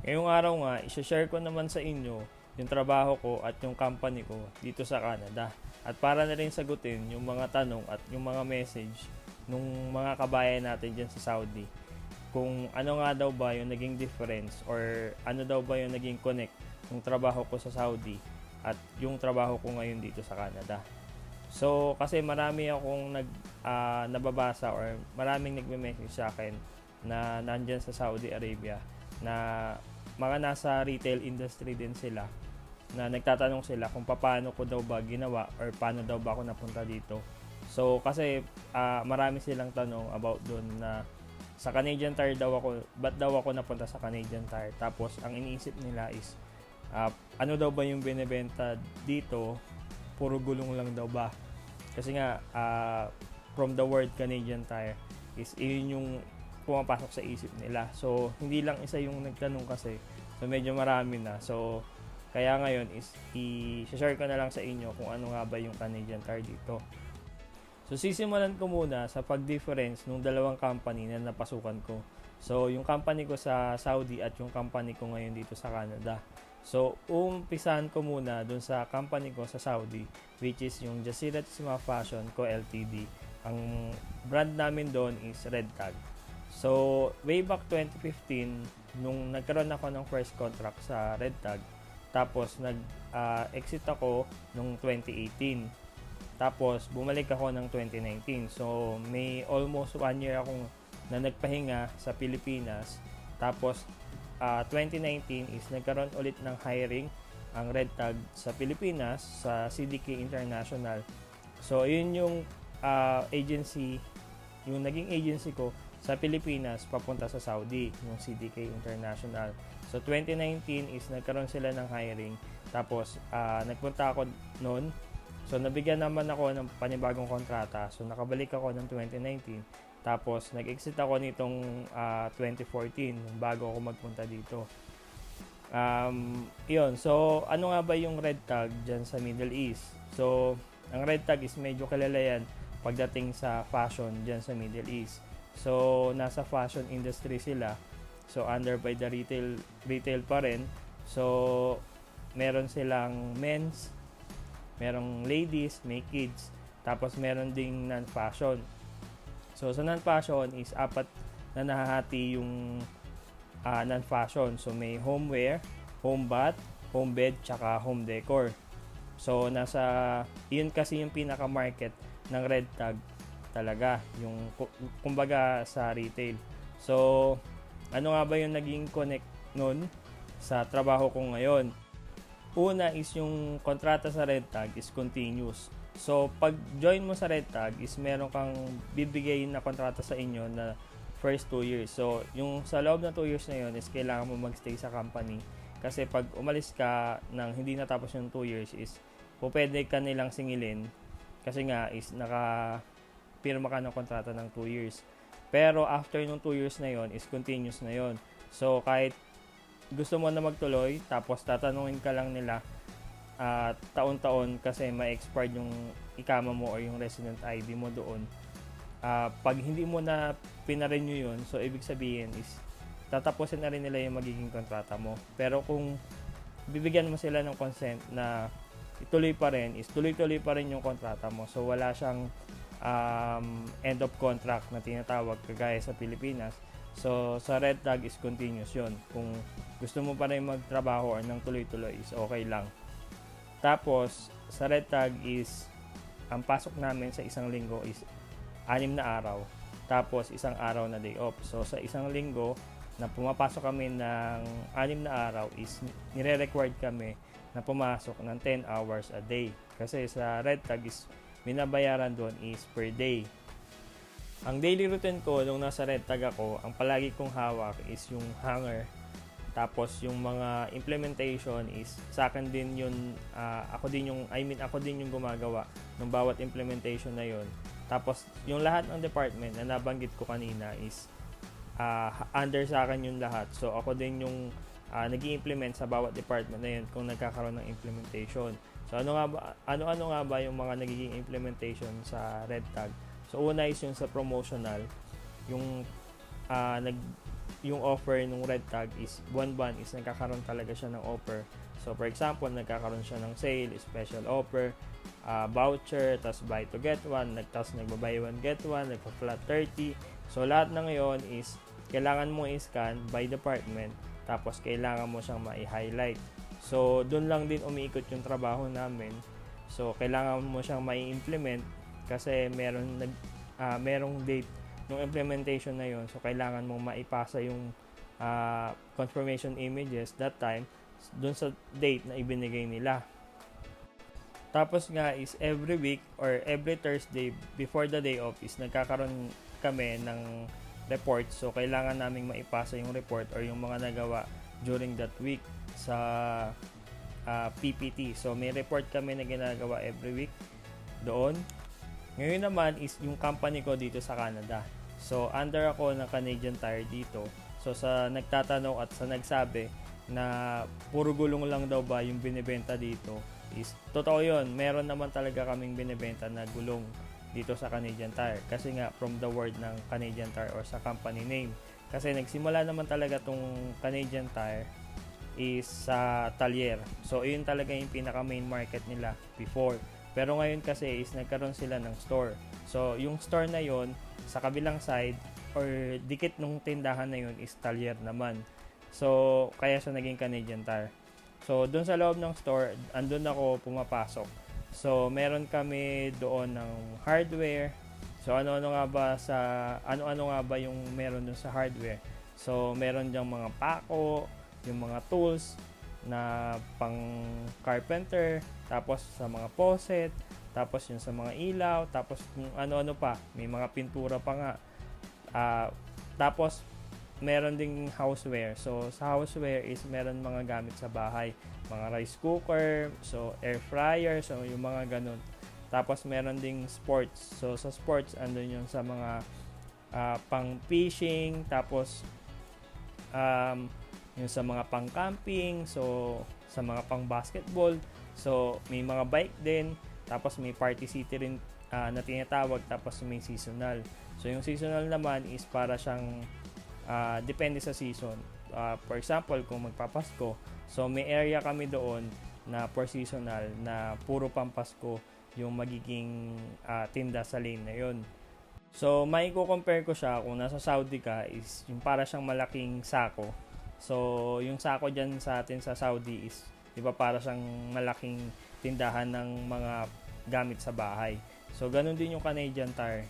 Ngayong araw nga, i-share ko naman sa inyo yung trabaho ko at yung company ko dito sa Canada. At para na rin sagutin yung mga tanong at yung mga message nung mga kabayan natin dyan sa Saudi. Kung ano nga daw ba yung naging difference or ano daw ba yung naging connect ng trabaho ko sa Saudi at yung trabaho ko ngayon dito sa Canada. So, kasi marami akong nababasa or maraming nagme-message sa akin na nandyan sa Saudi Arabia na mga nasa retail industry din sila na nagtatanong sila kung paano ko daw ba ginawa or paano daw ba ako napunta dito. So, kasi marami silang tanong about doon na sa Canadian Tire daw ako, ba't daw ako napunta sa Canadian Tire? Tapos, ang iniisip nila is, ano daw ba yung binebenta dito? Puro gulong lang daw ba? Kasi nga, from the word Canadian Tire is yun yung pumapasok sa isip nila. So, hindi lang isa yung nagtanong kasi. So, medyo marami na. So, kaya ngayon is i-share ko na lang sa inyo kung ano nga ba yung Canadian Tire dito. So, sisimulan ko muna sa pag-difference ng dalawang company na napasukan ko. So, yung company ko sa Saudi at yung company ko ngayon dito sa Canada. So, umpisahan ko muna dun sa company ko sa Saudi, which is yung Jazeera Fashion Co. Ltd. Ang brand namin doon is Red Tag. So, way back 2015, nung nagkaroon ako ng first contract sa Red Tag, tapos nag-exit ako nung 2018. Tapos, bumalik ako ng 2019. So, may almost 1 year akong na nagpahinga sa Pilipinas. Tapos, 2019 is nagkaroon ulit ng hiring ang Red Tag sa Pilipinas sa CDK International. So, yun yung agency, yung naging agency ko sa Pilipinas papunta sa Saudi, yung CDK International. So, 2019 is nagkaroon sila ng hiring. Tapos, nagpunta ako noon. So, nabigyan naman ako ng panibagong kontrata. So, nakabalik ako ng 2019. Tapos, nag-exit ako nitong 2014 bago ako magpunta dito. Yun. So, ano nga ba yung Red Tag dyan sa Middle East? So, ang Red Tag is medyo kilala yan pagdating sa fashion dyan sa Middle East. So, nasa fashion industry sila. So, under by the retail pa rin. So, meron silang men's, merong ladies, may kids, tapos meron ding non-fashion. So, sa non-fashion is apat na nahahati yung non-fashion. So, may homeware, home bath, home bed, tsaka home decor. So, yun kasi yung pinaka-market ng Red Tag talaga, yung kumbaga sa retail. So, ano nga ba yung naging connect nun sa trabaho ko ngayon? Una is yung kontrata sa Red Tag is continuous. So, pag join mo sa Red Tag is meron kang bibigay na kontrata sa inyo na first 2 years. So, yung sa loob na 2 years na yun is kailangan mo magstay sa company. Kasi pag umalis ka ng hindi natapos yung 2 years is pwede ka nilang singilin. Kasi nga is pirma ka ng kontrata ng 2 years. Pero after nung 2 years na yon is continuous na yon. So, kahit gusto mo na magtuloy, tapos tatanungin ka lang nila taon-taon kasi ma-expired yung ikama mo o yung resident ID mo doon. Pag hindi mo na pinarenew yun, so ibig sabihin is tatapusin na rin nila yung magiging kontrata mo. Pero kung bibigyan mo sila ng consent na ituloy pa rin, is tuloy-tuloy pa rin yung kontrata mo. So wala siyang end of contract na tinatawag kagaya sa Pilipinas. So, sa Red Tag is continuous yun. Kung gusto mo pa rin magtrabaho or nang tuloy-tuloy is okay lang. Tapos, sa Red Tag is, ang pasok namin sa isang linggo is 6 na araw. Tapos, isang araw na day off. So, sa isang linggo na pumapasok kami ng 6 na araw is nire-required kami na pumasok ng 10 hours a day. Kasi sa Red Tag is, binabayaran doon is per day. Ang daily routine ko nung nasa Red Tag ako, ang palagi kong hawak is yung hanger. Tapos yung mga implementation is sa akin din yun, ako din yung gumagawa ng bawat implementation na yun. Tapos yung lahat ng department na nabanggit ko kanina is under sa akin yung lahat. So ako din yung nag-i-implement sa bawat department na yun kung nagkakaroon ng implementation. So ano nga ba yung mga nagiging implementation sa Red Tag? So una is yung sa promotional, yung yung offer ng red tag is buwan-buwan is nagkakaroon talaga siya ng offer. So for example, nagkakaroon siya ng sale, special offer, voucher, tas buy to get one, tas nagba-buy one get one, nagpa-flat 30. So lahat ng ngayon is kailangan mo i-scan by department, tapos kailangan mo siyang mai-highlight. So doon lang din umiikot yung trabaho namin. So kailangan mo siyang mai-implement kasi merong date ng implementation na yon. So kailangan mong maipasa yung confirmation images that time dun sa date na ibinigay nila. Tapos nga is every week or every Thursday before the day off is nagkakaroon kami ng report. So kailangan naming maipasa yung report or yung mga nagawa during that week sa PPT. So may report kami na ginagawa every week doon. Ngayon naman is yung company ko dito sa Canada. So under ako ng Canadian Tire dito. So sa nagtatanong at sa nagsabi na puro gulong lang daw ba yung binebenta dito, is totoo yun. Meron naman talaga kaming binebenta na gulong dito sa Canadian Tire. Kasi nga from the word ng Canadian Tire or sa company name. Kasi nagsimula naman talaga tong Canadian Tire is sa Talyer. So yun talaga yung pinaka main market nila before. Pero ngayon kasi is nagkaroon sila ng store. So yung store na yon sa kabilang side or dikit nung tindahan na yun is Talyer naman. So kaya siya naging Canadian Tire. So doon sa loob ng store, andun ako pumapasok. So meron kami doon ng hardware. So ano-ano nga ba yung meron doon sa hardware? So meron diyang mga pako, yung mga tools na pang carpenter, tapos sa mga faucet, tapos yung sa mga ilaw, tapos yung ano-ano pa, may mga pintura pa nga. Tapos meron ding houseware. So sa houseware is meron mga gamit sa bahay, mga rice cooker, so air fryer, so yung mga ganun. Tapos meron ding sports. So sa sports andun yung sa mga pang fishing, tapos yung sa mga pang camping, so sa mga pang basketball, so may mga bike din, tapos may party city rin na tinatawag, tapos may seasonal. So yung seasonal naman is para siyang depende sa season. For example, kung magpapasko, so may area kami doon na for seasonal na puro pampasko yung magiging tinda sa lane na yun. So may compare ko siya kung nasa Saudi ka is yung para siyang malaking sako. So yung sako dyan sa atin sa Saudi is diba para siyang malaking tindahan ng mga gamit sa bahay. So ganun din yung Canadian Tire.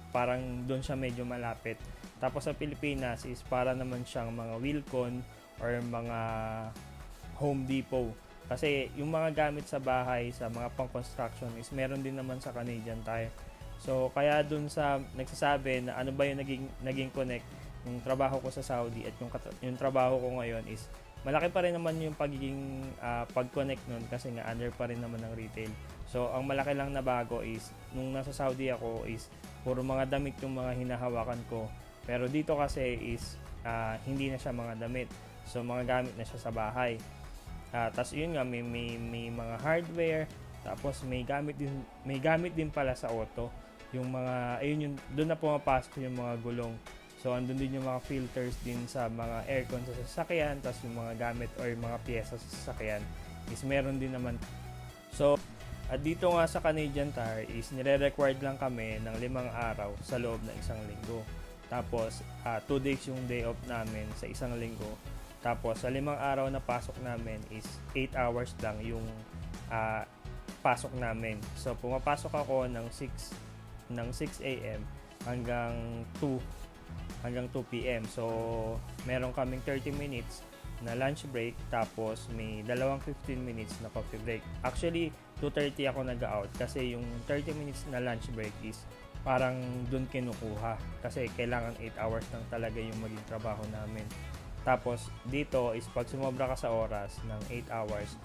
Parang doon siya medyo malapit. Tapos sa Pilipinas is para naman siyang mga Wilcon or mga Home Depot. Kasi yung mga gamit sa bahay, sa mga pang-construction is meron din naman sa Canadian Tire. So kaya dun sa nagsasabi na ano ba yung naging connect yung trabaho ko sa Saudi at yung trabaho ko ngayon is malaki pa rin naman yung pagiging pag-connect nun kasi nga under pa rin naman ng retail. So ang malaki lang na bago is nung nasa Saudi ako is puro mga damit yung mga hinahawakan ko. Pero dito kasi is hindi na siya mga damit. So mga gamit na siya sa bahay. Tapos yun nga may mga hardware, tapos may gamit din pala sa auto. Yung mga ayun yung doon na pumapasok yung mga gulong. So andun din yung mga filters din sa mga aircon sa sasakyan, tapos yung mga gamit or yung mga piyesa sa sasakyan is meron din naman. So at dito nga sa Canadian Tire is nire-required lang kami ng 5 araw sa loob ng isang linggo. Tapos 2 days yung day off namin sa isang linggo. Tapos sa 5 araw na pasok namin is 8 hours lang yung pasok namin. So pumapasok ako ng 6 a.m. hanggang 2 p.m. So meron kaming 30 minutes na lunch break, tapos may 15 minutes na coffee break. Actually 2:30 ako nag-out kasi yung 30 minutes na lunch break is parang dun kinukuha kasi kailangan 8 hours lang talaga yung maging trabaho namin. Tapos dito is pag sumobra ka sa oras ng 8 hours,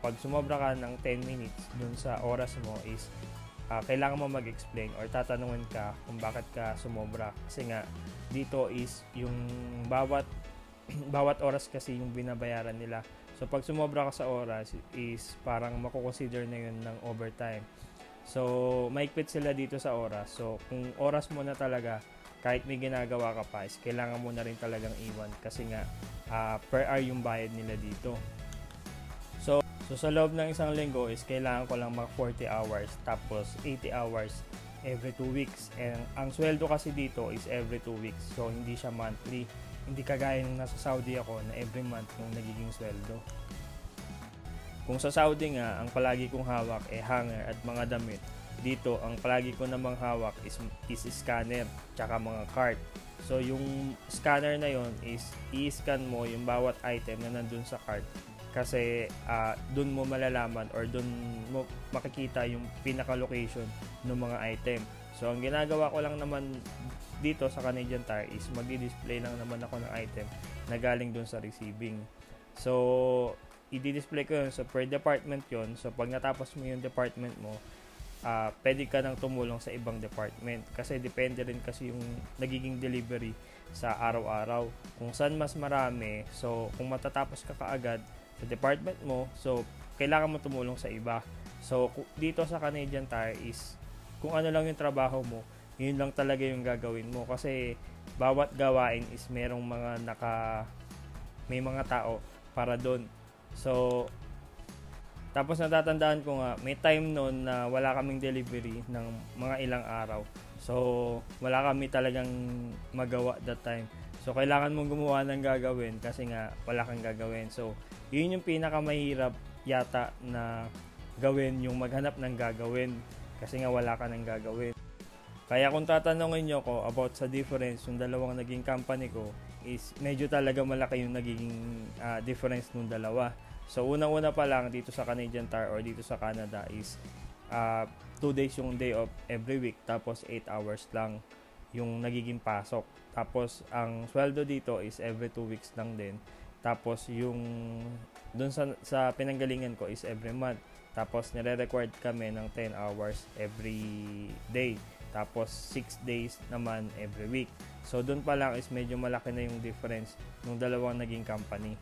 pag sumobra ka ng 10 minutes dun sa oras mo is kailangan mo mag-explain or tatanungin ka kung bakit ka sumobra. Kasi nga dito is yung bawat oras kasi yung binabayaran nila. So pag sumobra ka sa oras is parang mako-consider na yun ng overtime. So maikpit sila dito sa oras. So kung oras mo na talaga kahit may ginagawa ka pa is kailangan mo na rin talagang iwan kasi nga per hour yung bayad nila dito. So sa loob ng isang linggo is kailangan ko lang mag 40 hours tapos 80 hours every 2 weeks. And ang sweldo kasi dito is every 2 weeks. So hindi siya monthly. Hindi kagaya nung nasa Saudi ako na every month yung nagiging sweldo. Kung sa Saudi nga, ang palagi kong hawak hanger at mga damit. Dito, ang palagi ko namang hawak is scanner tsaka mga cart. So yung scanner na yon is i-scan mo yung bawat item na nandun sa cart. Kasi dun mo malalaman or dun mo makikita yung pinaka-location ng mga item. So ang ginagawa ko lang naman dito sa Canadian Tire is mag-display lang naman ako ng item na galing dun sa receiving. So i-display ko yun. So per department yun. So pag natapos mo yung department mo, pwede ka nang tumulong sa ibang department. Kasi depende rin kasi yung nagiging delivery sa araw-araw. Kung saan mas marami, so kung matatapos ka kaagad sa department mo, so kailangan mo tumulong sa iba. So dito sa Canadian Tire is kung ano lang yung trabaho mo, yun lang talaga yung gagawin mo kasi bawat gawain is merong may mga tao para doon. So tapos natatandaan ko nga may time noon na wala kaming delivery ng mga ilang araw. So wala kami talagang magawa that time. So kailangan mong gumawa ng gagawin kasi nga wala kang gagawin. So yun yung pinakamahirap yata na gawin, yung maghanap ng gagawin kasi nga wala ka ng gagawin. Kaya kung tatanungin nyo ko about sa difference yung dalawang naging company ko is medyo talaga malaki yung nagiging difference ng dalawa. So unang-una pa lang dito sa Canadian Tire or dito sa Canada is 2 days yung day off every week tapos 8 hours lang yung nagiging pasok. Tapos ang sweldo dito is every 2 weeks lang din. Tapos yung dun sa pinanggalingan ko is every month. Tapos nire-required kami ng 10 hours every day. Tapos 6 days naman every week. So dun pa lang is medyo malaki na yung difference ng dalawang naging company.